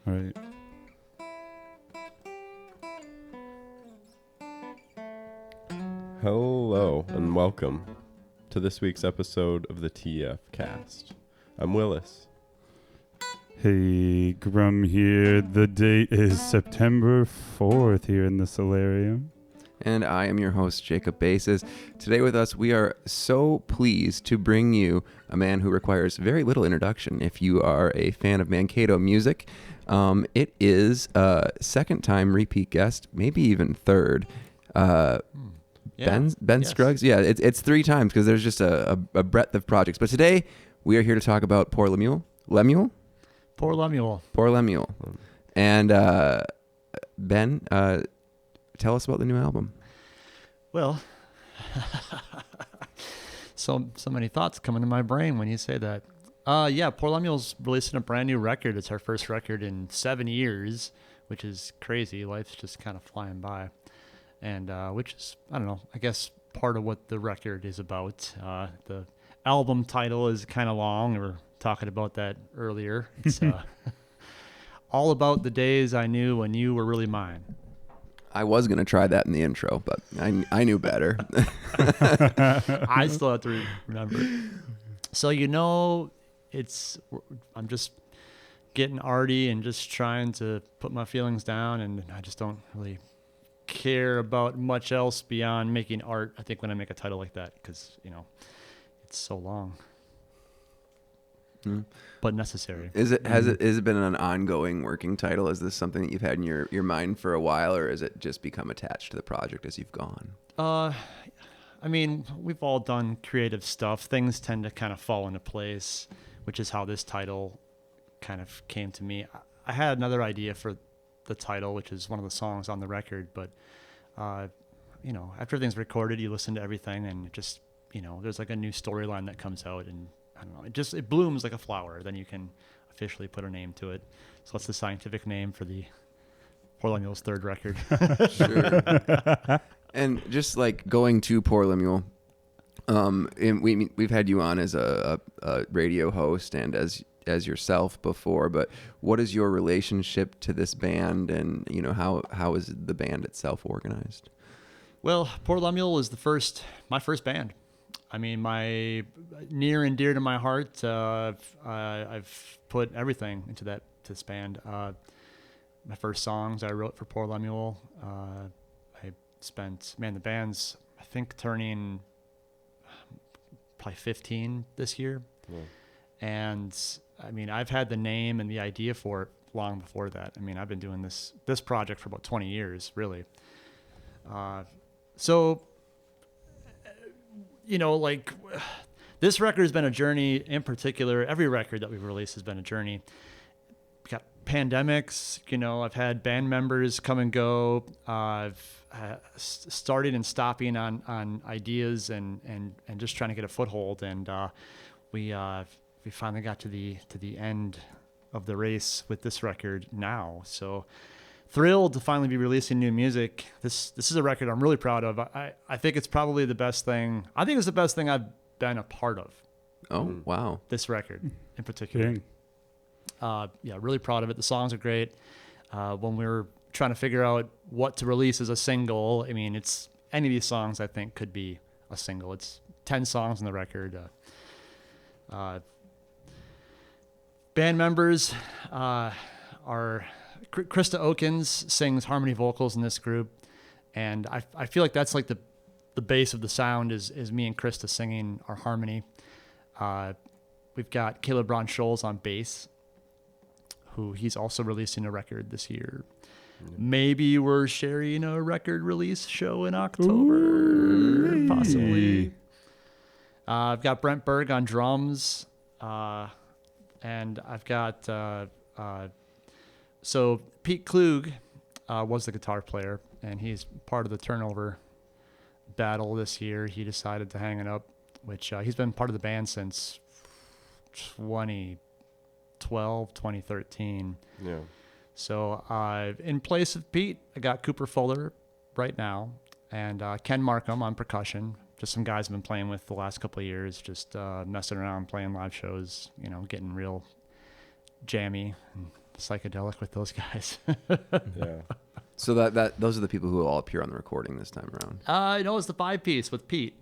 All right. Hello and welcome to this week's episode of the TF Cast. I'm Willis. Hey, Grum here. The date is September 4th here in the solarium. And I am your host, Jacob Bases. Today with us, we are so pleased to bring you a man who requires very little introduction. If you are a fan of Mankato music, it is a second-time repeat guest, maybe even third. Ben yes. Scruggs. Yeah, it's three times because there's just a breadth of projects. But today, we are here to talk about Poor Lemuel. Lemuel? Poor Lemuel. Poor Lemuel. And Ben, tell us about the new album. Well, so many thoughts come into my brain when you say that. Yeah, Poor Lemuel's releasing a brand new record. It's our first record in 7 years, which is crazy. Life's just kind of flying by. And which is, I don't know, I guess part of what the record is about. The album title is kind of long. We were talking about that earlier. It's all about the days I knew when you were really mine. I was going to try that in the intro, but I knew better. I still have to remember. So, I'm just getting arty and just trying to put my feelings down, and I just don't really care about much else beyond making art, I think, when I make a title like that, because, it's so long. But necessary. Has it been an ongoing working title? Is this something that you've had in your mind for a while, or has it just become attached to the project as you've gone? I mean, we've all done creative stuff. Things tend to kind of fall into place, which is how this title kind of came to me. I had another idea for the title, which is one of the songs on the record, but after everything's recorded, you listen to everything, and it just, there's like a new storyline that comes out, and I don't know, it blooms like a flower. Then you can officially put a name to it. So that's the scientific name for the Poor Lemuel's third record. Sure. And just like going to Poor Lemuel, and we've had you on as a radio host and as yourself before, but what is your relationship to this band, and how is the band itself organized? Well, Poor Lemuel is my first band. I mean, my near and dear to my heart. I've put everything into this band. My first songs I wrote for Poor Lemuel. The band's, I think, turning probably 15 this year. Yeah. And I mean, I've had the name and the idea for it long before that. I mean, I've been doing this project for about 20 years, really. This record has been a journey. In particular, every record that we've released has been a journey. We've got pandemics, I've had band members come and go. I've started and stopping on ideas and just trying to get a foothold. And we finally got to the end of the race with this record now. So thrilled to finally be releasing new music. This is a record I'm really proud of. I think it's probably the best thing. I think it's the best thing I've been a part of. Oh, wow. This record in particular. Really proud of it. The songs are great. When we were trying to figure out what to release as a single, I mean, it's any of these songs I think could be a single. It's 10 songs on the record. Band members are Krista Okins sings harmony vocals in this group, and I feel like that's like the base of the sound is me and Krista singing our harmony. We've got Kaleb Braun Schulz on bass, who he's also releasing a record this year. Maybe we're sharing a record release show in October, possibly. I've got Brent Berg on drums, and I've got so Pete Klug was the guitar player, and he's part of the turnover battle this year. He decided to hang it up, which he's been part of the band since 2012, 2013. Yeah. So in place of Pete, I got Cooper Fuller right now, and Ken Markham on percussion. Just some guys I've been playing with the last couple of years, just messing around, playing live shows, getting real jammy and psychedelic with those guys. Yeah. So those are the people who will all appear on the recording this time around. No, it's the 5-piece with Pete.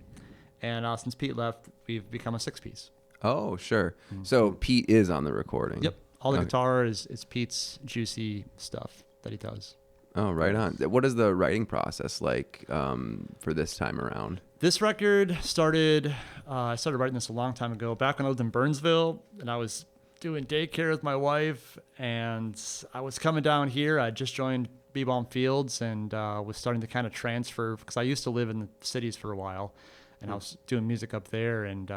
And since Pete left, we've become a 6-piece. Oh, sure. So Pete is on the recording. Yep. All the Okay. guitar is Pete's juicy stuff that he does. Oh, right on. What is the writing process like for this time around? This record started, I started writing this a long time ago, back when I lived in Burnsville, and I was doing daycare with my wife, and I was coming down here. I just joined B-Bomb Fields and was starting to kind of transfer, because I used to live in the cities for a while, and I was doing music up there, and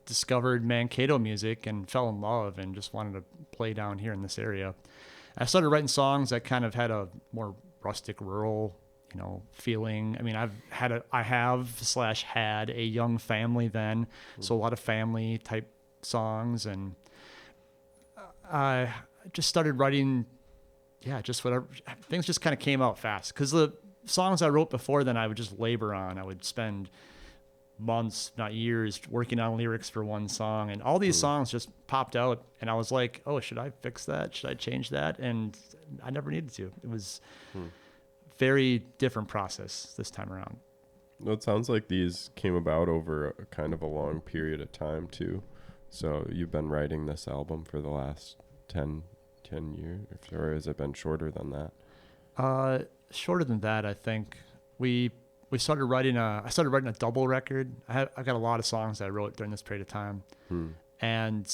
discovered Mankato music and fell in love and just wanted to play down here in this area. I started writing songs that kind of had a more rustic, rural, feeling. I mean, I had a young family then, so a lot of family type songs, and I just started writing, just whatever. Things just kind of came out fast, because the songs I wrote before then I would just labor on. I would spend months, not years, working on lyrics for one song, and all these songs just popped out, and I was like, oh, should I fix that? Should I change that? And I never needed to. It was very different process this time around. Well, it sounds like these came about over a kind of a long period of time too. So you've been writing this album for the last 10 years, or has it been shorter than that? Shorter than that, I think. I started writing a double record. I've got a lot of songs that I wrote during this period of time. And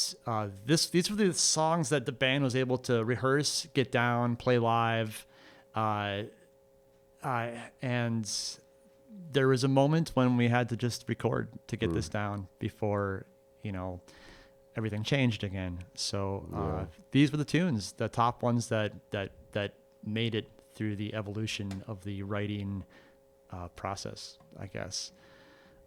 these were the songs that the band was able to rehearse, get down, play live. And there was a moment when we had to just record to get this down before, everything changed again. So these were the tunes, the top ones that made it through the evolution of the writing process, I guess.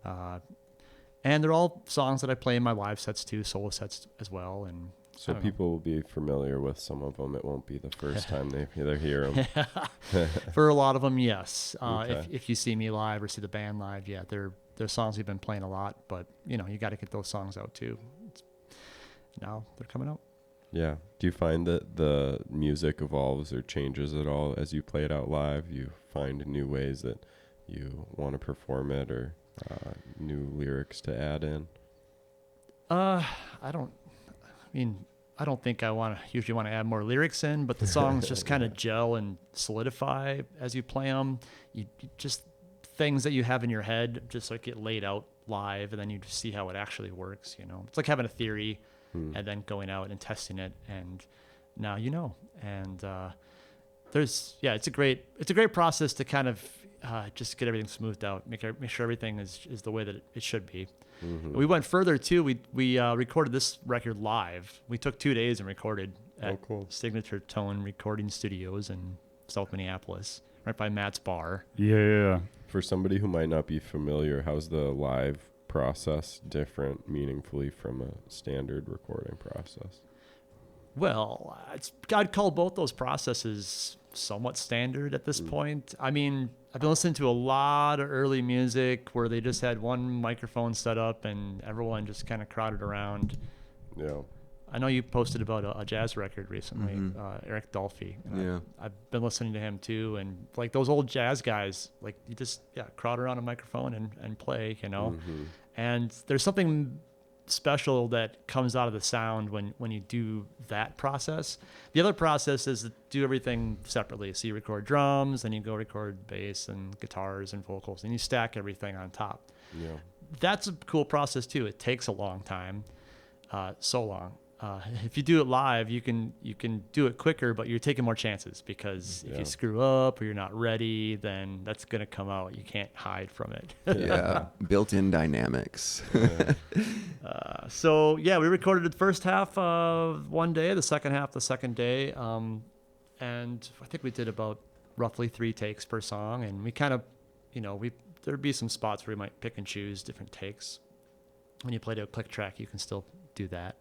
And they're all songs that I play in my live sets too, solo sets as well. And so people will be familiar with some of them. It won't be the first time they hear them. For a lot of them, yes. Okay. If you see me live or see the band live, they're songs we've been playing a lot. But you got to get those songs out too. Now they're coming out. Yeah. Do you find that the music evolves or changes at all as you play it out live? You find new ways that you want to perform it, or new lyrics to add in? I don't think I usually want to add more lyrics in, but the songs just kind of gel and solidify as you play them. You just things that you have in your head just like get laid out live, and then you just see how it actually works. It's like having a theory and then going out and testing it, and now And it's a great process to kind of just get everything smoothed out, make sure everything is the way that it should be. We went further too. We recorded this record live. We took 2 days and recorded at Signature Tone Recording Studios in South Minneapolis, right by Matt's Bar. Yeah. For somebody who might not be familiar, how's the live process different meaningfully from a standard recording process? Well, I'd call both those processes somewhat standard at this point. I mean, I've been listening to a lot of early music where they just had one microphone set up and everyone just kind of crowded around. Yeah. I know you posted about a jazz record recently, Eric Dolphy. I've been listening to him too, and like those old jazz guys, like you just crowd around a microphone and play, And there's something special that comes out of the sound when you do that process. The other process is to do everything separately. So you record drums, then you go record bass and guitars and vocals, and you stack everything on top. Yeah. That's a cool process too. It takes a long time, so long. If you do it live, you can do it quicker, but you're taking more chances, because if you screw up or you're not ready, then that's going to come out. You can't hide from it. Built-in dynamics. We recorded the first half of one day, the second half the second day, and I think we did about roughly 3 takes per song, and we kind of, there'd be some spots where we might pick and choose different takes. When you play to a click track, you can still do that.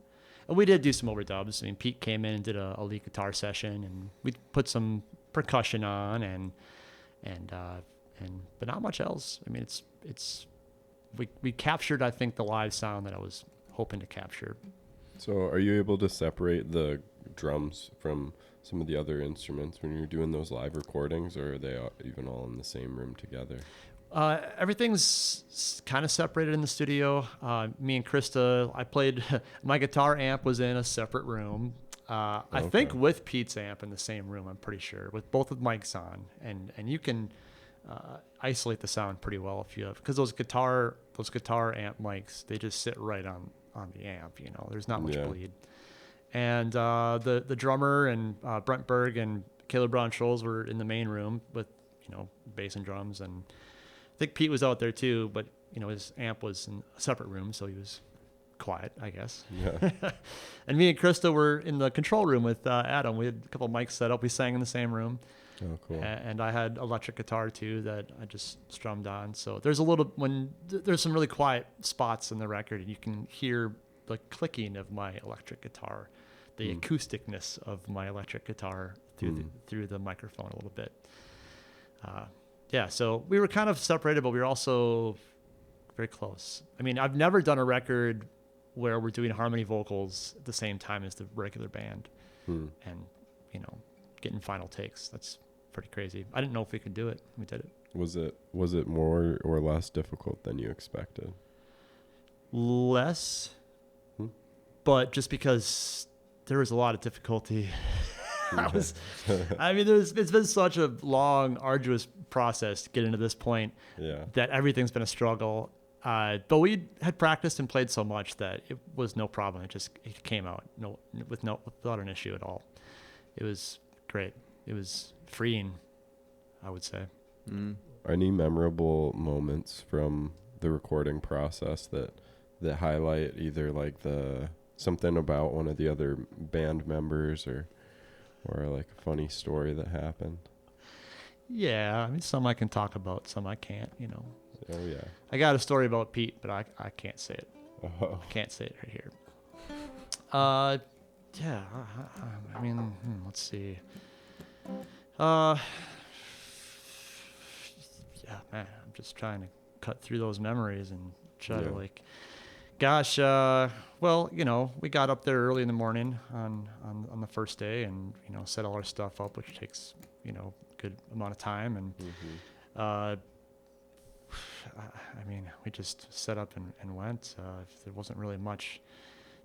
And we did do some overdubs. I mean, Pete came in and did a lead guitar session, and we put some percussion on, and but not much else. I mean, we captured, I think, the live sound that I was hoping to capture. So, are you able to separate the drums from some of the other instruments when you're doing those live recordings, or are they even all in the same room together? Everything's kind of separated in the studio. Me and Krista, I played, my guitar amp was in a separate room. I think with Pete's amp in the same room, I'm pretty sure, with both of the mics on. And you can isolate the sound pretty well if you have, because those guitar amp mics, they just sit right on the amp, you know, there's not much bleed. And the drummer and Brent Berg and Kaleb Braun Schulz were in the main room with, you know, bass and drums, and I think Pete was out there too, but you know, his amp was in a separate room, so he was quiet, I guess. Yeah. And me and Krista were in the control room with Adam. We had a couple of mics set up. We sang in the same room. Oh, cool. And I had electric guitar too that I just strummed on. So there's there's some really quiet spots in the record, and you can hear the clicking of my electric guitar, the acousticness of my electric guitar through the microphone a little bit. Yeah, so we were kind of separated, but we were also very close. I mean, I've never done a record where we're doing harmony vocals at the same time as the regular band, and you know, getting final takes. That's pretty crazy. I didn't know if we could do it. We did it. Was it more or less difficult than you expected? Less, but just because there was a lot of difficulty. It's been such a long, arduous process to get into this point that everything's been a struggle. But we had practiced and played so much that it was no problem. It came out without an issue at all. It was great. It was freeing, I would say. Any memorable moments from the recording process that highlight either like something about one of the other band members or like a funny story that happened? Yeah, I mean, some I can talk about, some I can't, you know. Oh, yeah. I got a story about Pete, but I can't say it. Oh. I can't say it right here. Yeah, I mean, let's see. Yeah, man, I'm just trying to cut through those memories and try to like, gosh, well, you know, we got up there early in the morning on the first day, and you know, set all our stuff up, which takes, you know, a good amount of time, and I mean, we just set up and went. There wasn't really much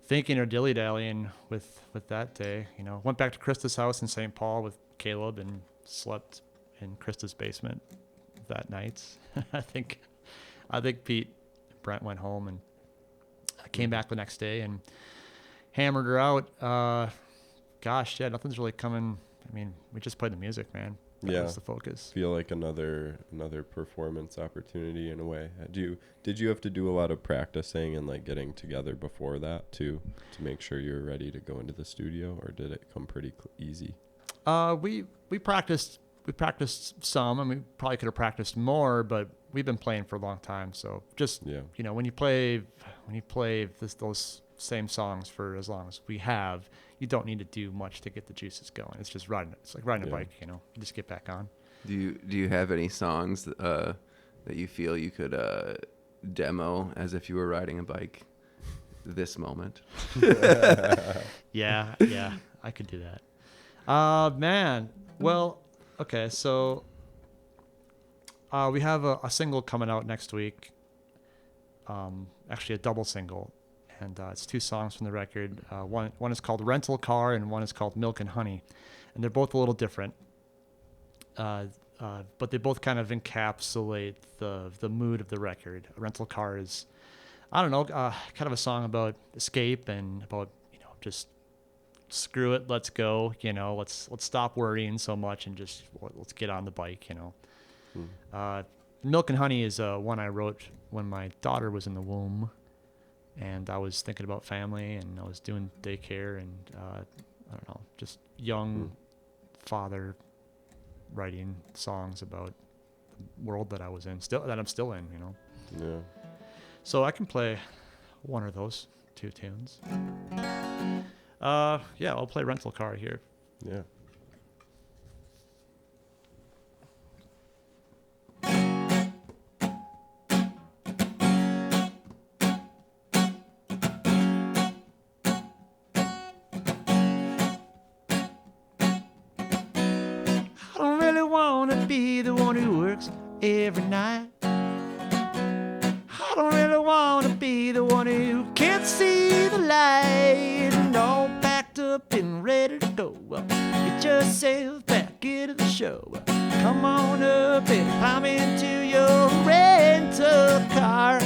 thinking or dilly-dallying with that day. You know, went back to Krista's house in St. Paul with Kaleb and slept in Krista's basement that night. I think Pete and Brent went home, and I came back the next day and hammered her out. Gosh, yeah, nothing's really coming. I mean, we just played the music, man. That was the focus. Feel like another performance opportunity in a way. Did you have to do a lot of practicing and like getting together before that to make sure you were ready to go into the studio, or did it come pretty easy? We practiced some. I mean, we probably could have practiced more, but we've been playing for a long time. So just you know, when you play those same songs for as long as we have, you don't need to do much to get the juices going. It's just riding. It's like riding a bike, you know. You just get back on. Do you have any songs that you feel you could demo as if you were riding a bike this moment? Yeah, I could do that. Man. Well, okay, so we have a single coming out next week. Actually, a double single. And it's 2 songs from the record. One is called Rental Car, and one is called Milk and Honey. And they're both a little different. But they both kind of encapsulate the mood of the record. Rental Car is, I don't know, kind of a song about escape and about, you know, just screw it, let's go. You know, let's stop worrying so much and just let's get on the bike, you know. Milk and Honey is one I wrote when my daughter was in the womb. And I was thinking about family, and I was doing daycare, and I don't know, just young father writing songs about the world that I was in, that I'm still in, you know. Yeah. So I can play one of those 2 tunes. Yeah, I'll play Rental Car here. Yeah. wanna be the one who works every night. I don't really wanna be the one who can't see the light. And all packed up and ready to go. Get yourself back into the show. Come on up and climb into your rental car.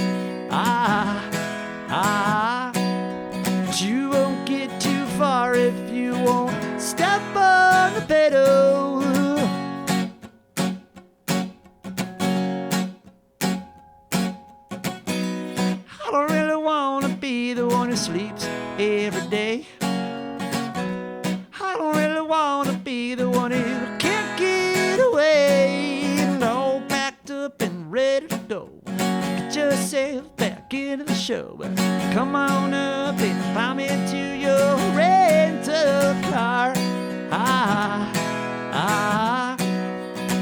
But you won't get too far if you won't step on the pedal. I don't really wanna be the one who sleeps every day. I don't really wanna be the one who can't get away. And all packed up and ready to go. Get yourself back into the show. Come on up and climb into your rental car.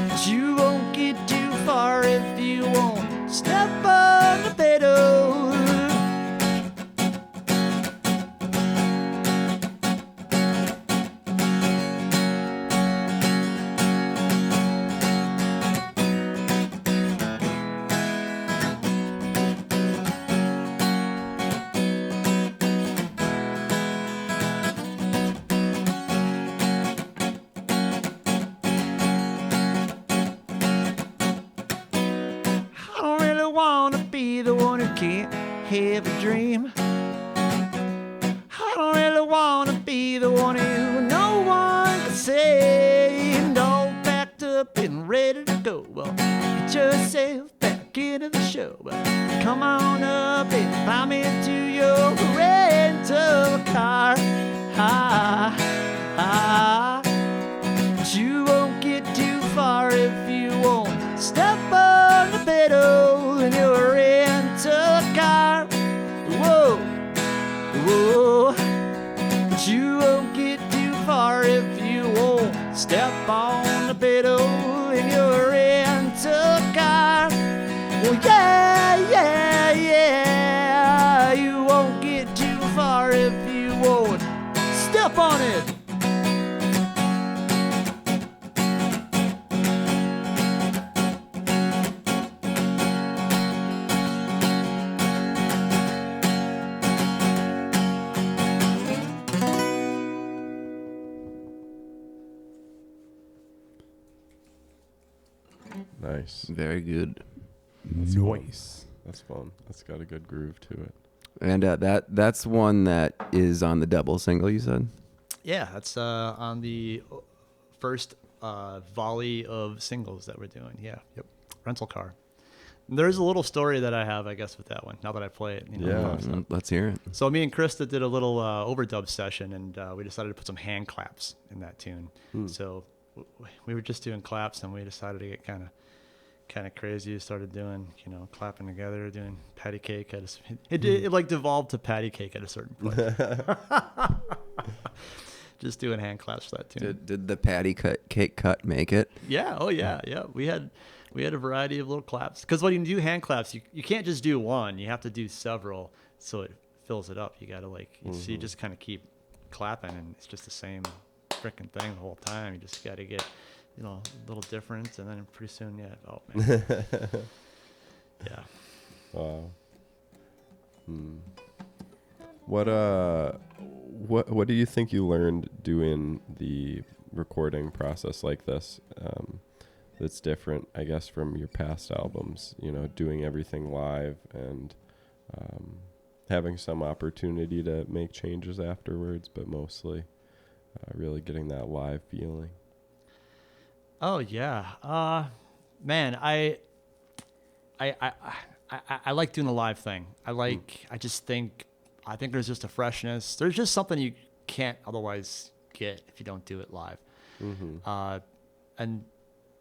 But you won't get too far if you won't step on the pedal. Can't have a dream. I don't really wanna be the one who no one can say. And all packed up and ready to go. Well, get yourself back into the show. Come on up and climb into your rental car. But you won't get too far if you won't step on the pedal in your rental car. Whoa, whoa. But you won't get too far if you won't step on the pedal in your rental car. Well, yeah. You won't get too far if you won't step on it. Nice. Very good. Nice. That's fun. That's got a good groove to it. And that's one that is on the double single, you said? Yeah, that's on the first volley of singles that we're doing. Yeah, yep. Rental car. There's a little story that I have, I guess, with that one. Now that I play it, Yeah. Let's hear it. So me and Krista did a little overdub session, and we decided to put some hand claps in that tune. So we were just doing claps, and we decided to get kind of crazy. We started doing, clapping together, doing patty cake. It like devolved to patty cake at a certain point. Just doing hand claps for that tune. Did the patty cake cut make it? Yeah. Oh yeah. Yeah. We had a variety of little claps, because when you do hand claps, you can't just do one. You have to do several, so it fills it up. You got to so you just kind of keep clapping, and it's just the same freaking thing the whole time. You just got to get, a little difference, and then pretty soon, oh man, yeah. Wow. What do you think you learned doing the recording process like this? That's different, I guess, from your past albums. Doing everything live and having some opportunity to make changes afterwards, but mostly really getting that live feeling. Oh yeah, man, I like doing the live thing. I think there's just a freshness. There's just something you can't otherwise get if you don't do it live. And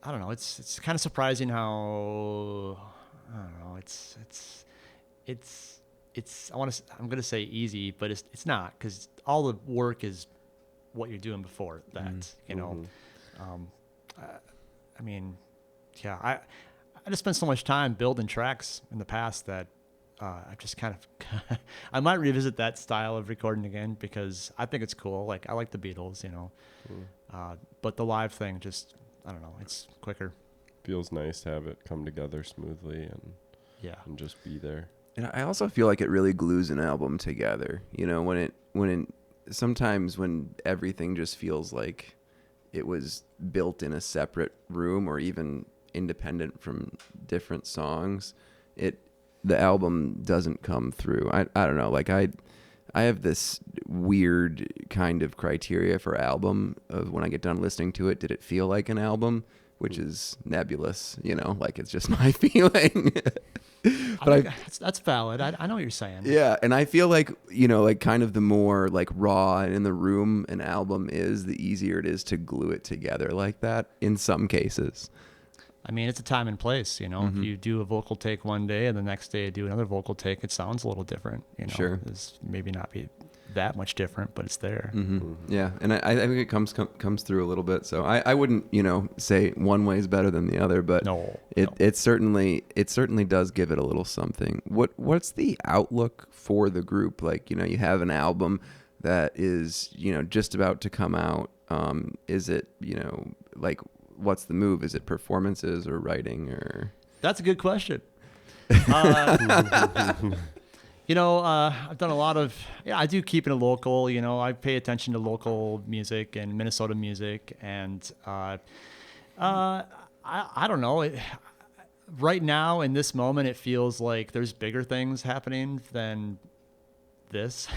I don't know. It's kind of surprising how I'm gonna say easy, but it's not, because all the work is what you're doing before that. I mean, yeah. I just spent so much time building tracks in the past that I've just kind of I might revisit that style of recording again, because I think it's cool. Like, I like the Beatles, but the live thing just I don't know, it's quicker. Feels nice to have it come together smoothly Yeah. and just be there. And I also feel like it really glues an album together. You know, sometimes when everything just feels like it was built in a separate room or even independent from different songs, the album doesn't come through. I don't know. Like I have this weird kind of criteria for album of when I get done listening to it, did it feel like an album? Which is nebulous, you know, like it's just my feeling. But that's valid. I know what you're saying. Yeah, and I feel like, you know, like kind of the more like raw and in the room an album is, the easier it is to glue it together like that in some cases. I mean, it's a time and place, you know. If you do a vocal take one day and the next day you do another vocal take, it sounds a little different, you know. Sure. It's maybe not be that much different, but it's there. Yeah, and I think it comes through a little bit. So I wouldn't, you know, say one way is better than the other, but No. it certainly does give it a little something. What's the outlook for the group? Like, you know, you have an album that is, you know, just about to come out. Is it, you know, like, what's the move? Is it performances or writing or? That's a good question. You know, I've done a lot of, I do keep it local. You know, I pay attention to local music and Minnesota music. And I don't know. Right now, in this moment, it feels like there's bigger things happening than this.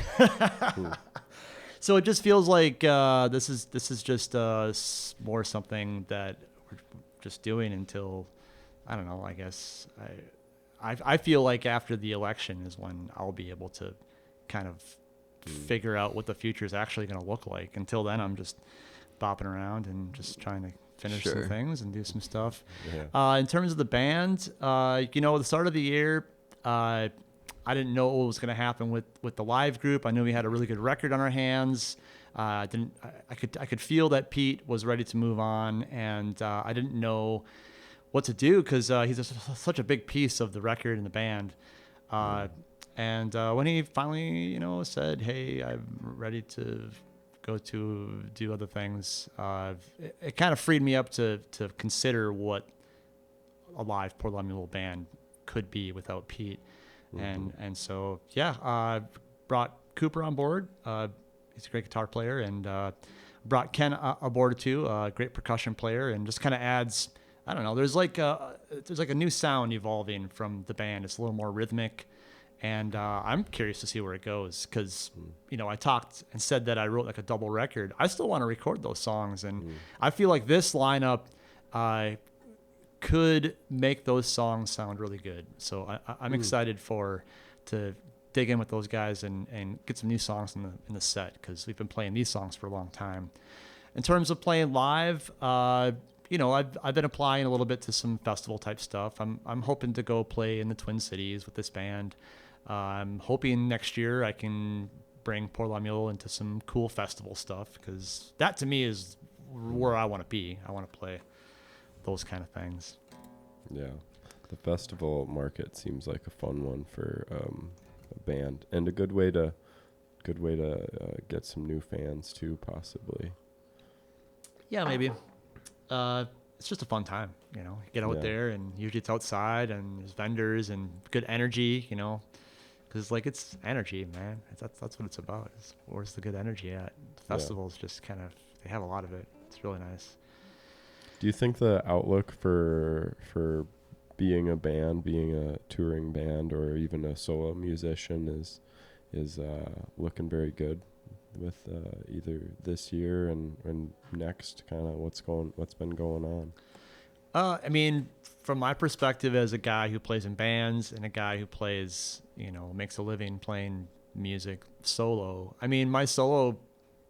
So it just feels like this is just more something that we're just doing until, I don't know, I guess I feel like after the election is when I'll be able to kind of figure out what the future is actually going to look like. Until then, I'm just bopping around and just trying to finish some things and do some stuff. Yeah. In terms of the band, you know, at the start of the year, I didn't know what was going to happen with the live group. I knew we had a really good record on our hands. I could feel that Pete was ready to move on, and I didn't know what to do because he's such a big piece of the record and the band. And when he finally, you know, said, "Hey, I'm ready to go to do other things," it kind of freed me up to consider what a live Port Lemuel band could be without Pete. And so, yeah, brought Cooper on board. He's a great guitar player, and brought Ken aboard too, a great percussion player, and just kind of adds, I don't know, there's like a new sound evolving from the band. It's a little more rhythmic, and I'm curious to see where it goes because, you know, I talked and said that I wrote like a double record. I still want to record those songs, and I feel like this lineup could make those songs sound really good. So I'm excited to dig in with those guys and get some new songs in the set because we've been playing these songs for a long time. In terms of playing live, you know, I've been applying a little bit to some festival type stuff. I'm hoping to go play in the Twin Cities with this band. I'm hoping next year I can bring Port Lemuel into some cool festival stuff because that to me is where I want to be. I want to play those kind of things. Yeah, the festival market seems like a fun one for a band and a good way to get some new fans too, possibly. Yeah, maybe. It's just a fun time, you know. You get out there, and usually it's outside, and there's vendors and good energy, you know, because like it's energy, man. That's what it's about. Where's the good energy at? Festivals just kind of they have a lot of it. It's really nice. Do you think the outlook for being a band, being a touring band, or even a solo musician is looking very good with either this year and next? Kind of what's been going on? I mean, from my perspective as a guy who plays in bands and a guy who plays, you know, makes a living playing music solo. I mean, my solo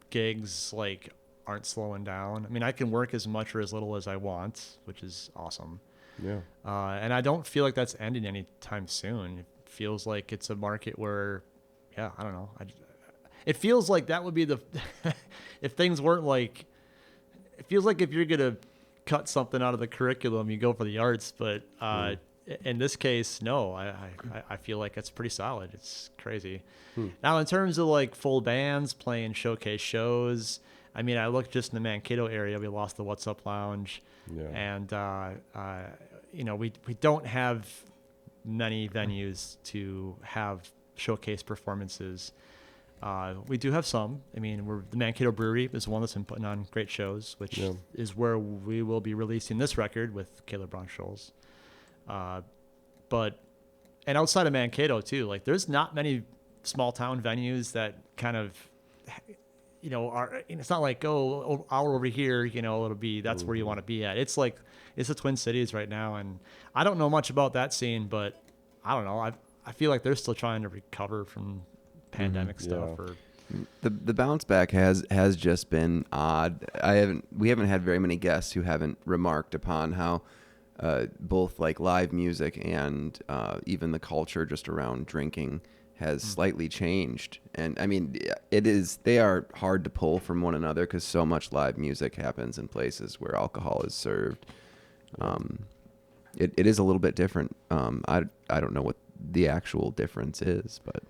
gigs like aren't slowing down. I mean, I can work as much or as little as I want, which is awesome. Yeah. And I don't feel like that's ending anytime soon. It feels like it's a market where, yeah, I don't know. It feels like that would be if things weren't like, it feels like if you're going to cut something out of the curriculum, you go for the arts. But in this case, no, I feel like it's pretty solid. It's crazy. Now, in terms of like full bands playing showcase shows, I mean, I looked just in the Mankato area. We lost the What's Up Lounge, and we don't have many venues to have showcase performances. We do have some. I mean, the Mankato Brewery is one that's been putting on great shows, which is where we will be releasing this record with Kaleb Braun Schulz. And outside of Mankato too, like there's not many small town venues that kind of, it's not like, hour over here, it'll be, that's where you want to be at. It's like, it's the Twin Cities right now. And I don't know much about that scene, but I don't know. I feel like they're still trying to recover from pandemic stuff. Or the bounce back has just been odd. We haven't had very many guests who haven't remarked upon how both like live music and even the culture just around drinking has slightly changed. And I mean, they are hard to pull from one another because so much live music happens in places where alcohol is served. It is a little bit different. I don't know what the actual difference is, but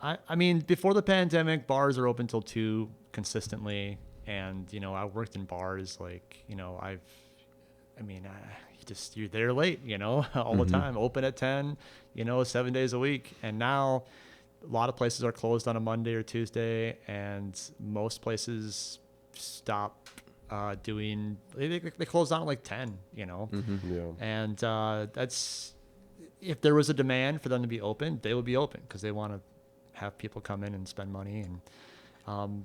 I mean, before the pandemic, bars are open till 2 consistently. And, I worked in bars like, you're there late, all the time, open at 10, 7 days a week. And now a lot of places are closed on a Monday or Tuesday, and most places stop they close down at like 10, and that's, if there was a demand for them to be open, they would be open because they want to have people come in and spend money. And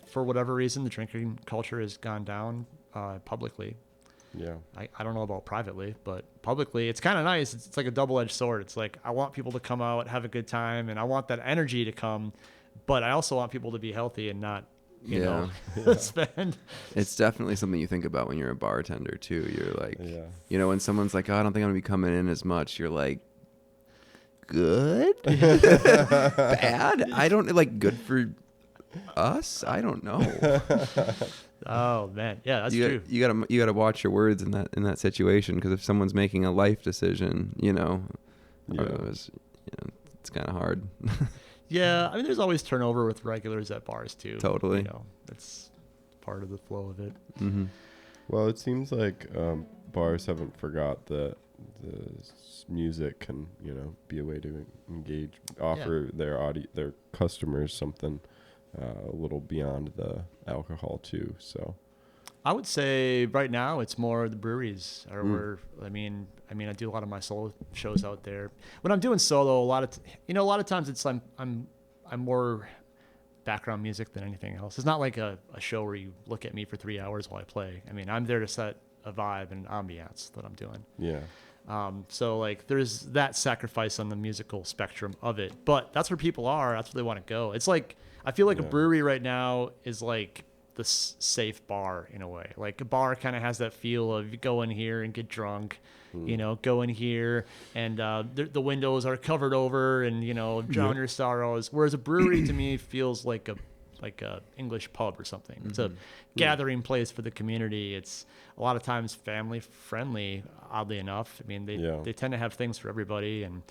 for whatever reason, the drinking culture has gone down publicly. Yeah. I don't know about privately, but publicly it's kind of nice. It's like a double-edged sword. It's like, I want people to come out, have a good time, and I want that energy to come, but I also want people to be healthy and not, spend. It's definitely something you think about when you're a bartender too. You're like, when someone's like, oh, I don't think I'm gonna be coming in as much. You're like, good? Bad? I don't good for us? I don't know. Oh man, yeah, that's true. You gotta watch your words in that situation, because if someone's making a life decision, it's kind of hard. Yeah, I mean, there's always turnover with regulars at bars too. Totally, that's part of the flow of it. Mm-hmm. Well, it seems like bars haven't forgot that the music can be a way to engage, offer their customers something a little beyond the alcohol too. So I would say right now it's more the breweries are where, I mean I do a lot of my solo shows out there. When I'm doing solo, a lot of times it's I'm more background music than anything else. It's not like a show where you look at me for 3 hours while I play. I mean, I'm there to set a vibe and ambiance that I'm doing. Yeah. So like there's that sacrifice on the musical spectrum of it, but that's where people are. That's where they want to go. It's like, I feel like a brewery right now is like the safe bar in a way. Like a bar kind of has that feel of you go in here and get drunk, go in here and the windows are covered over and, drown your sorrows. Whereas a brewery to me feels like a English pub or something. It's a gathering place for the community. It's a lot of times family friendly, oddly enough. I mean, they tend to have things for everybody. And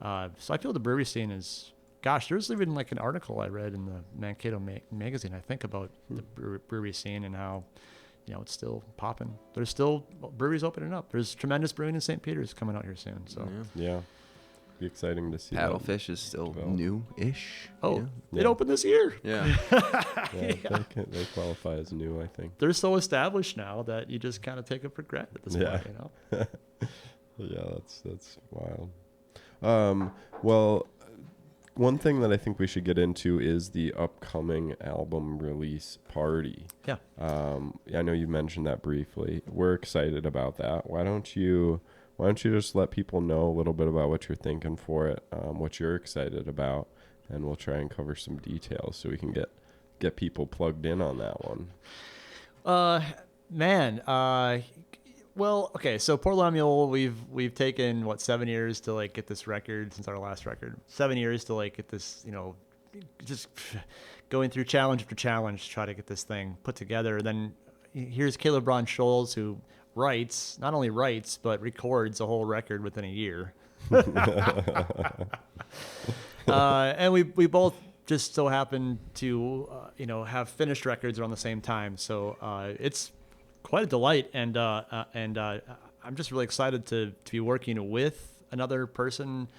so I feel the brewery scene is, gosh, there's even like an article I read in the Mankato magazine, I think, about the brewery scene and how, it's still popping. There's still breweries opening up. There's tremendous brewing in St. Peter's coming out here soon. So yeah. Be exciting to see. Paddlefish is still new-ish. Oh, it opened this year. Yeah. They qualify as new, I think. They're so established now that you just kind of take it for granted at this point, Yeah, that's wild. Well, one thing that I think we should get into is the upcoming album release party. Yeah. I know you mentioned that briefly. We're excited about that. Why don't you just let people know a little bit about what you're thinking for it, what you're excited about, and we'll try and cover some details so we can get people plugged in on that one. Well, okay, so Poor Lemuel, we've taken 7 years to get this record since our last record. 7 years to get this, just going through challenge after challenge to try to get this thing put together. Then here's Kaleb Braun Schulz, who not only writes, but records a whole record within a year. And we both just so happen to, have finished records around the same time. So it's quite a delight, and I'm just really excited to be working with another person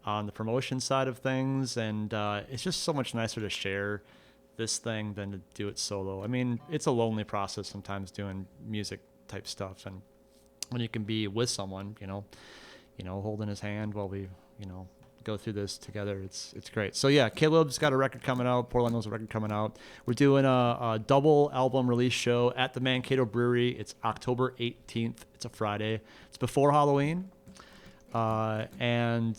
on the promotion side of things, and it's just so much nicer to share this thing than to do it solo. I mean, it's a lonely process sometimes doing music type stuff, and when you can be with someone, holding his hand while we, go through this together, it's great. So yeah, Kaleb's got a record coming out. Poor Lemuel's a record coming out. We're doing a double album release show at the Mankato Brewery. It's October 18th. It's a Friday. It's before Halloween, and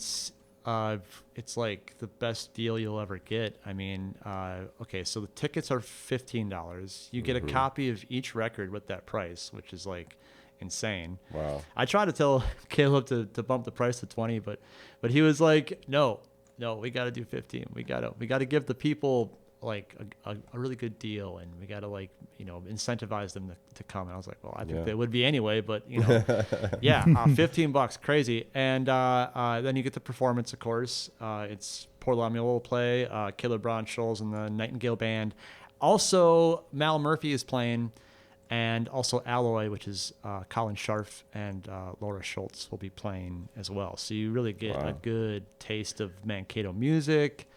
it's like the best deal you'll ever get. I mean, okay, so the tickets are $15. You get a copy of each record with that price, which is like insane. Wow. I tried to tell Kaleb to bump the price to 20, but he was like, no, we got to do 15. We got to give the people like a really good deal, and we got to incentivize them to come. And I was like, well, I think they would be anyway, but yeah, $15, crazy. And then you get the performance, of course. It's Poor Lemuel will play, Kaleb Braun Schulz and the Nightingale Band. Also, Mal Murphy is playing, and also Alloy, which is Colin Scharf and Laura Schultz will be playing as well. So you really get a good taste of Mankato music.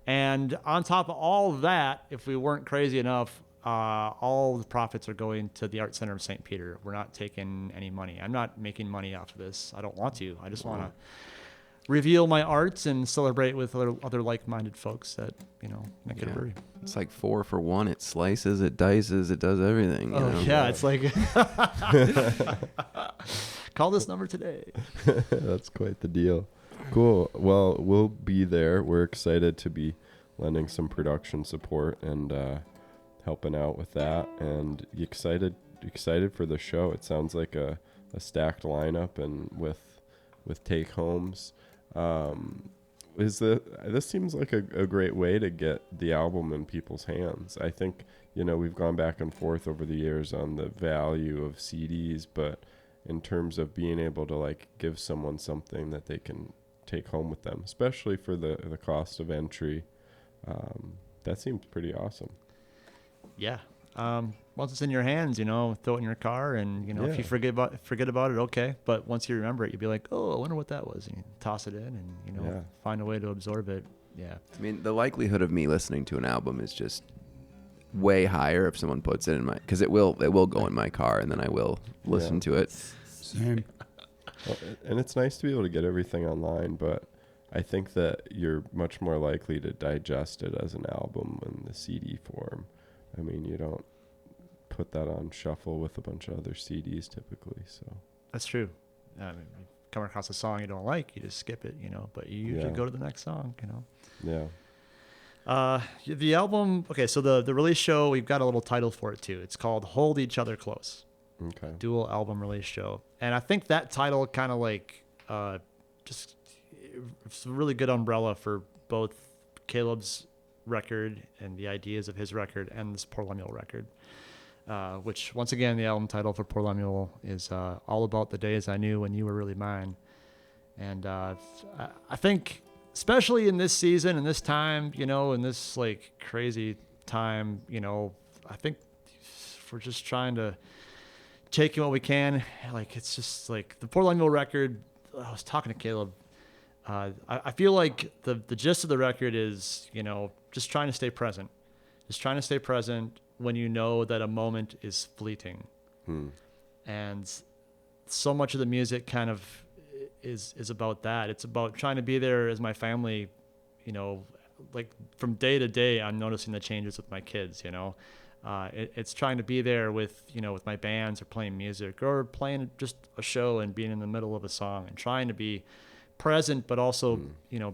And on top of all of that, if we weren't crazy enough, all the profits are going to the Art Center of St. Peter. We're not taking any money. I'm not making money off of this. I don't want to. I just want to reveal my arts and celebrate with other like-minded folks at Mankato Brewery. It's like 4 for 1. It slices, it dices, it does everything. Yeah, it's like call this number today. That's quite the deal. Cool. Well, we'll be there. We're excited to be lending some production support and helping out with that. And excited for the show. It sounds like a stacked lineup, and with take homes. This seems like a great way to get the album in people's hands. I think we've gone back and forth over the years on the value of CDs, but in terms of being able to give someone something that they can take home with them, especially for the cost of entry, that seems pretty awesome. Yeah. Once it's in your hands, throw it in your car, and if you forget about it, okay. But once you remember it, you'll be like, oh, I wonder what that was, and you toss it in, and find a way to absorb it. Yeah. I mean, the likelihood of me listening to an album is just way higher if someone puts it in because it will go in my car, and then I will listen to it. Same. Well, and it's nice to be able to get everything online, but I think that you're much more likely to digest it as an album in the CD form. I mean, you don't put that on shuffle with a bunch of other CDs typically. So that's true. I mean, you come across a song you don't like, you just skip it, but you usually go to the next song, Yeah. The album, okay, so the release show, we've got a little title for it too. It's called Hold Each Other Close. Okay. Dual album release show. And I think that title kind of just it's a really good umbrella for both Kaleb's record and the ideas of his record and this Poor Lemuel record, which once again, the album title for Poor Lemuel is All About the Days I Knew When You Were Really Mine. And I think especially in this season and this time, in this crazy time, I think if we're just trying to taking what we can, it's just the Poor Lemuel record. I was talking to Kaleb. I feel like the gist of the record is, just trying to stay present. Just trying to stay present when you know that a moment is fleeting. And so much of the music kind of is about that. It's about trying to be there as my family, from day to day, I'm noticing the changes with my kids, It's trying to be there with my bands or playing music or playing just a show and being in the middle of a song and trying to be present, but also,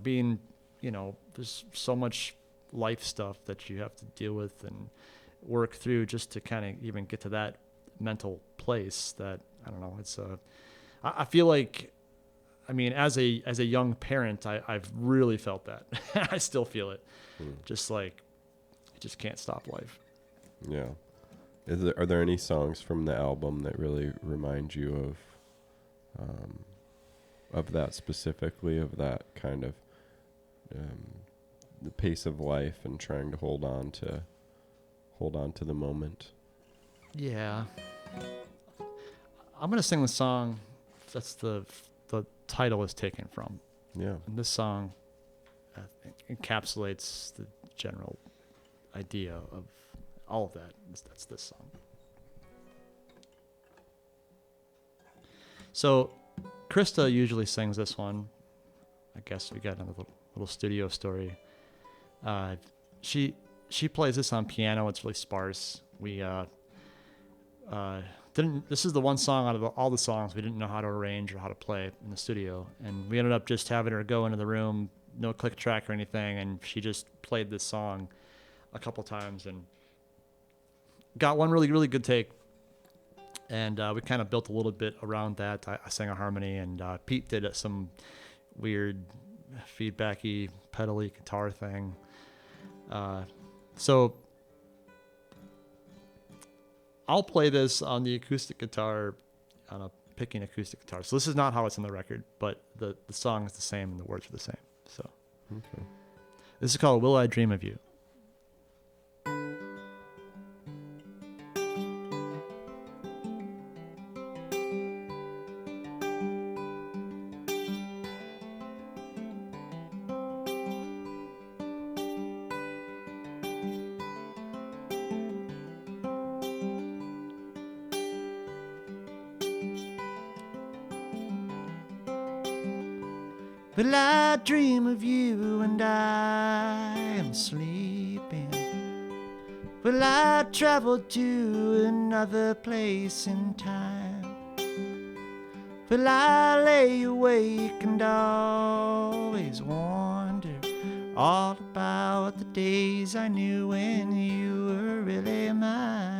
being, there's so much life stuff that you have to deal with and work through just to kind of even get to that mental place that, I don't know, it's I feel like, I mean, as a young parent, I've really felt that. I still feel it. Just you just can't stop life. Yeah. Are there any songs from the album that really remind you of that specifically, of that kind of the pace of life and trying to hold on to hold on to the moment. Yeah. I'm going to sing the song that's the title is taken from. Yeah. And this song encapsulates the general idea of all of that. That's this song. So Krista usually sings this one. I guess we got another little studio story. She plays this on piano. It's really sparse. We didn't. This is the one song out of all the songs we didn't know how to arrange or how to play in the studio, and we ended up just having her go into the room, no click track or anything, and she just played this song a couple times and got one really, really good take. And we kind of built a little bit around that. I sang a harmony, and Pete did some weird feedbacky, pedally guitar thing. So I'll play this on the acoustic guitar, on a picking acoustic guitar. So this is not how it's in the record, but the song is the same and the words are the same. So Okay. this is called Will I Dream of You. Will I dream of you and I am sleeping? Will I travel to another place in time? Will I lay awake and always wonder all about the days I knew when you were really mine?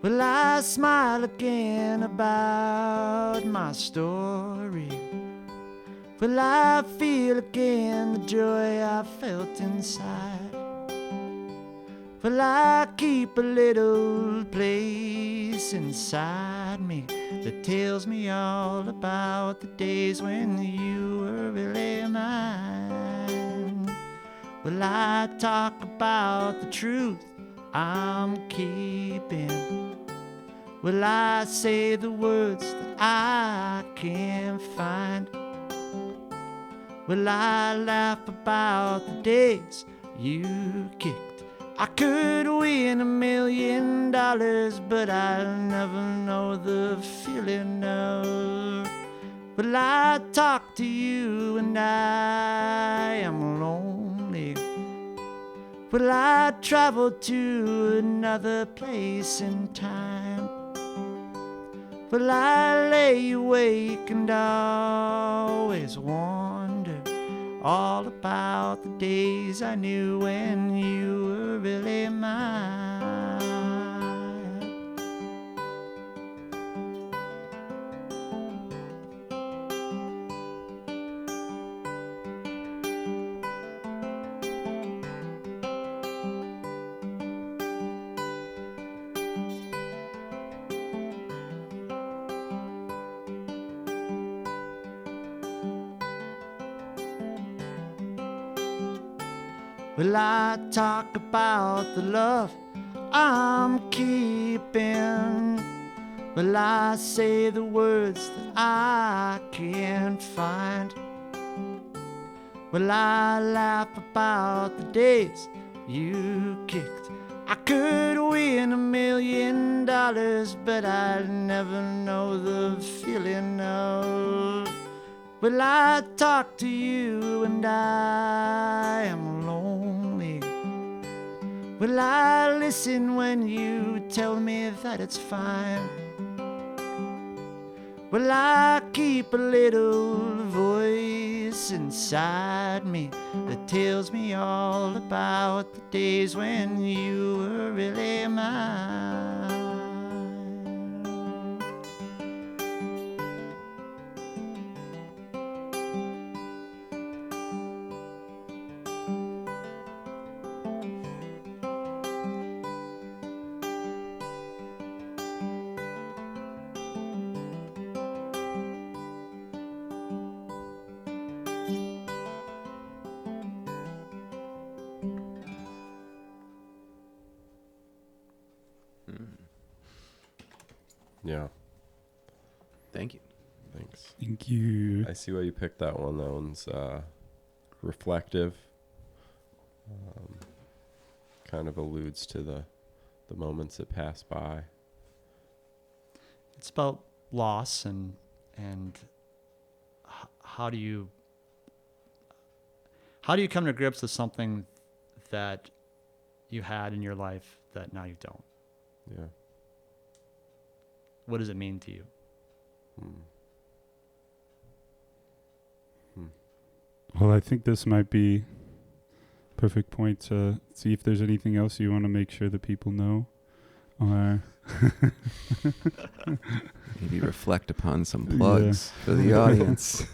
Will I smile again about my story? Will I feel again the joy I felt inside? Will I keep a little place inside me that tells me all about the days when you were really mine? Will I talk about the truth I'm keeping? Will I say the words that I can't find? Will I laugh about the days you kicked? I could win $1 million, but I'll never know the feeling of. Will I talk to you and I am lonely? Will I travel to another place in time? Will I lay awake and always wonder all about the days I knew when you were really mine? Will I talk about the love I'm keeping? Will I say the words that I can't find? Will I laugh about the days you kicked? I could win $1 million, but I'll never know the feeling of. Will I talk to you and I am lonely? Will I listen when you tell me that it's fine? Will I keep a little voice inside me that tells me all about the days when you were really mine? Yeah. Thank you. Thanks. Thank you. I see why you picked that one. That one's reflective. Kind of alludes to the moments that pass by. It's about loss and how do you come to grips with something that you had in your life that now you don't? Yeah. What does it mean to you? Well, I think this might be perfect point to see if there's anything else you want to make sure that people know. Or Maybe reflect upon some plugs for the audience.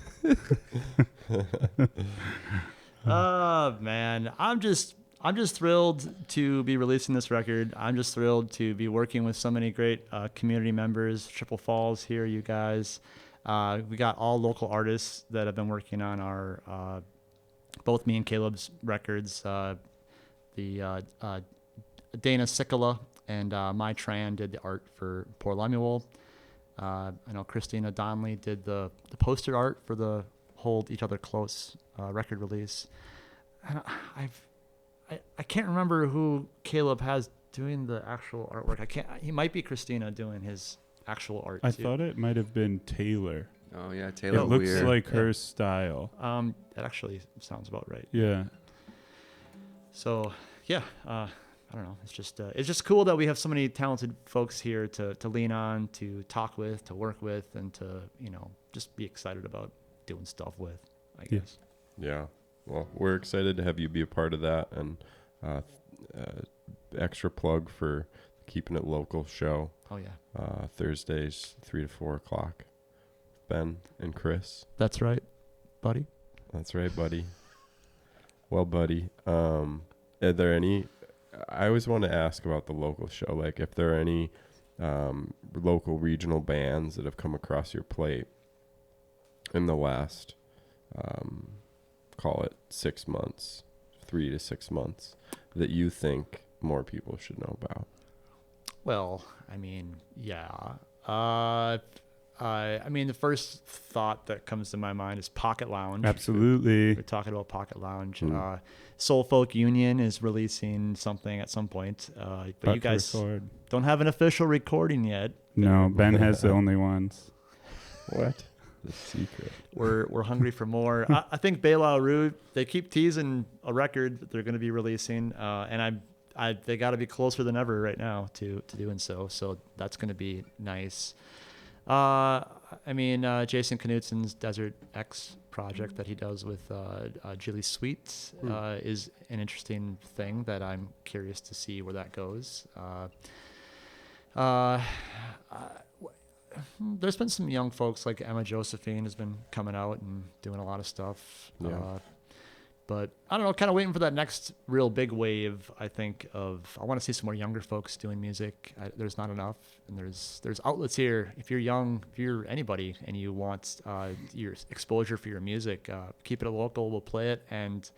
Oh man, I'm just thrilled to be releasing this record. I'm just thrilled to be working with so many great community members. Triple Falls here, you guys. We got all local artists that have been working on our both me and Caleb's records. The Dana Sikala and My Tran did the art for Poor Lemuel. I know Christina Donnelly did the poster art for the Hold Each Other Close record release. And I can't remember who Caleb has doing the actual artwork. He might be Christina doing his actual art I too. thought it might have been Taylor. Oh yeah, It Taylor looks Weir. like her style. That actually sounds about right. Yeah. So yeah, I don't know. It's just cool that we have so many talented folks here to lean on, to talk with, to work with, and to just be excited about doing stuff with, I guess. Yeah. Well, we're excited to have you be a part of that, and extra plug for Keeping It Local show. Oh yeah. Thursdays 3 to 4 o'clock. Ben and Chris. That's right, buddy. That's right, buddy. Well, buddy, are there any? I always want to ask about the local show, like if there are any local regional bands that have come across your plate in the last, call it 6 months, 3 to 6 months, that you think more people should know about. Well, I mean, yeah. I mean, the first thought that comes to my mind is Pocket Lounge. Absolutely. We're talking about Pocket Lounge. Soul Folk Union is releasing something at some point, but you guys don't have an official recording yet. No, Ben has the only ones. What? The secret. We're hungry for more. I think Bela Rue, they keep teasing a record that they're going to be releasing, and they got to be closer than ever right now to doing so. So that's going to be nice. I mean, Jason Knutsen's Desert X project that he does with Jilly Sweet is an interesting thing that I'm curious to see where that goes. There's been some young folks like Emma Josephine has been coming out and doing a lot of stuff. Yeah. But I don't know, kind of waiting for that next real big wave, I think, I want to see some more younger folks doing music. There's not enough, and there's outlets here. If you're young, if you're anybody, and you want your exposure for your music, keep it local, we'll play it. And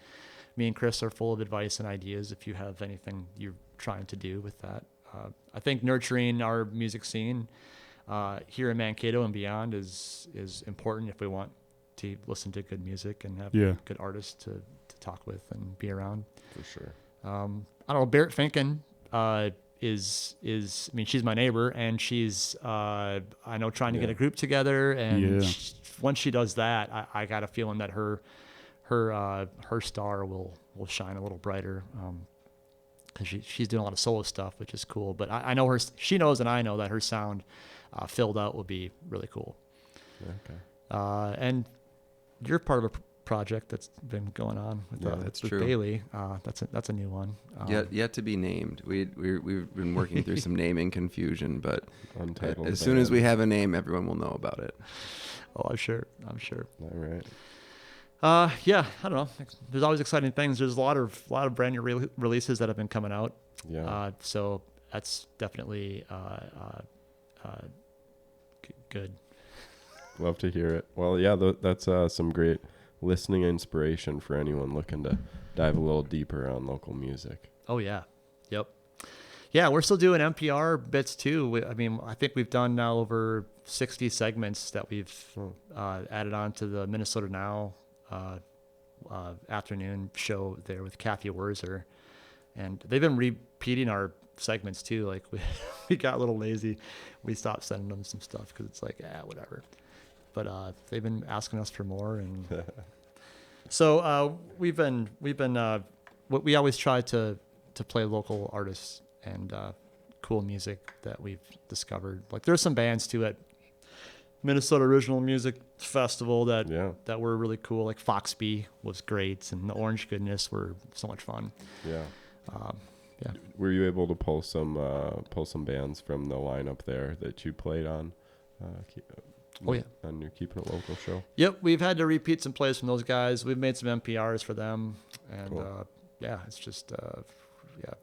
me and Chris are full of advice and ideas if you have anything you're trying to do with that. I think nurturing our music scene here in Mankato and beyond is important if we want to listen to good music and have good artists to talk with and be around. For sure. I don't know. Barrett Finken is I mean, she's my neighbor, and she's I know trying to get a group together. And once she does that, I got a feeling that her star will shine a little brighter. Because she's doing a lot of solo stuff, which is cool. But I know her. She knows, and I know that her sound filled out will be really cool. Okay. And you're part of a project that's been going on with, that's with true. Bailey. That's a new one. Yet to be named. We've been working through some naming confusion, but Untitled as soon as we have a name, everyone will know about it. Oh, I'm sure. All right. Yeah, I don't know. There's always exciting things. There's a lot of brand new releases that have been coming out. Yeah. So that's definitely good. Love to hear it. Well, yeah, that's some great listening inspiration for anyone looking to dive a little deeper on local music. Oh yeah. Yep. Yeah, we're still doing NPR bits too. I mean, I think we've done now over 60 segments that we've added on to the Minnesota Now afternoon show there with Kathy Wurzer. And they've been repeating our segments too. Like we got a little lazy. We stopped sending them some stuff because it's like, whatever. But they've been asking us for more. And so we always try to play local artists and cool music that we've discovered. Like there's some bands too at Minnesota Original Music Festival that were really cool. Like Foxby was great, and the Orange Goodness were so much fun. Yeah. Yeah. Were you able to pull some bands from the lineup there that you played on? On your Keeping It Local show. Yep, we've had to repeat some plays from those guys. We've made some NPRs for them, and cool. It's just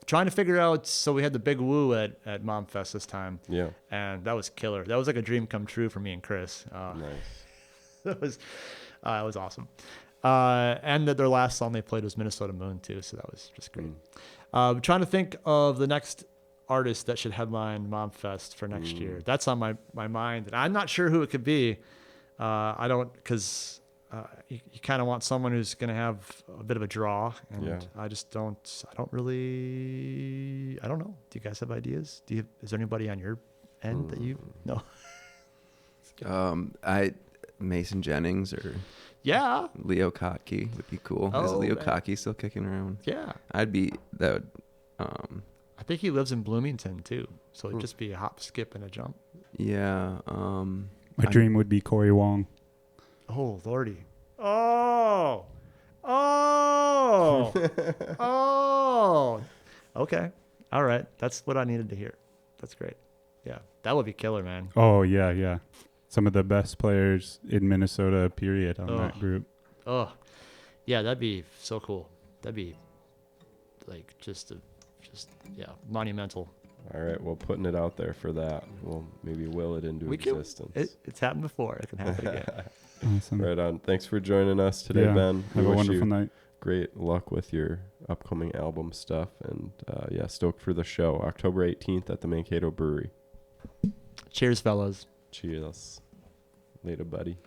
trying to figure out. So we had the Big Woo at Mom Fest this time. Yeah, and that was killer. That was like a dream come true for me and Chris. Nice. That was awesome. And their last song they played was Minnesota Moon too, so that was just great. I'm trying to think of the next artist that should headline Mom Fest for next year. That's on my mind, and I'm not sure who it could be. I don't, because you kind of want someone who's going to have a bit of a draw, and I don't know. Do you guys have ideas? Is there anybody on your end that you know? Mason Jennings or Leo Kottke would be cool. Is Leo Kottke still kicking around? Yeah, I think he lives in Bloomington too, so it'd just be a hop, skip, and a jump. Yeah. My dream would be Corey Wong. Oh lordy! Oh! Okay, all right. That's what I needed to hear. That's great. Yeah, that would be killer, man. Oh yeah. Some of the best players in Minnesota, period, on that group. Oh, yeah, that'd be so cool. That'd be like just monumental. All right, well, putting it out there for that. We'll maybe will it into existence. It's happened before. It can happen again. Awesome. Right on. Thanks for joining us today, Ben. Have a wonderful night. Great luck with your upcoming album stuff. And stoked for the show. October 18th at the Mankato Brewery. Cheers, fellas. Cheers. Later, buddy.